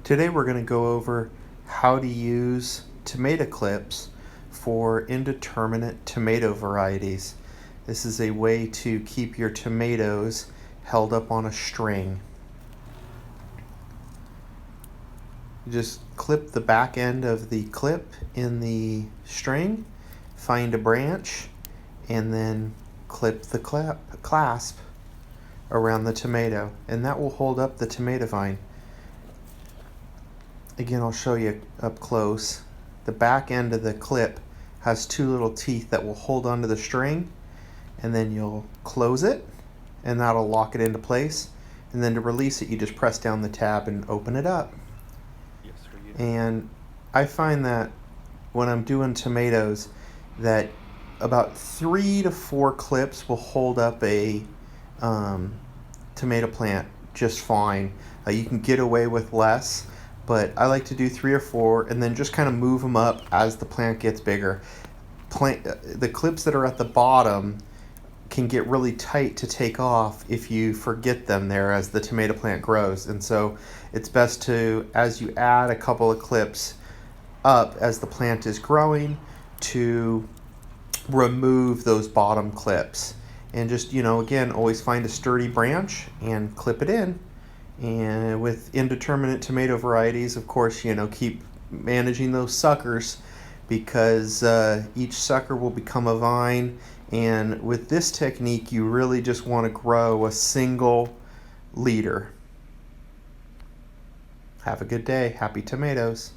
Today we're going to go over how to use tomato clips for indeterminate tomato varieties. This is a way to keep your tomatoes held up on a string. You just clip the back end of the clip in the string, find a branch, and then clip the clasp around the tomato, and that will hold up the tomato vine. Again, I'll show you up close. The back end of the clip has two little teeth that will hold onto the string, and then you'll close it and that'll lock it into place, and then to release it you just press down the tab and open it up. And I find that when I'm doing tomatoes that about 3 to 4 clips will hold up a tomato plant just fine. You can get away with less, but I like to do 3 or 4 and then just kind of move them up as the plant gets bigger. The clips that are at the bottom can get really tight to take off if you forget them there as the tomato plant grows, and so it's best to, as you add a couple of clips up as the plant is growing, to remove those bottom clips and just, again, always find a sturdy branch and clip it in. And with indeterminate tomato varieties, of course, keep managing those suckers, because each sucker will become a vine. And with this technique, you really just want to grow a single leader. Have a good day. Happy tomatoes.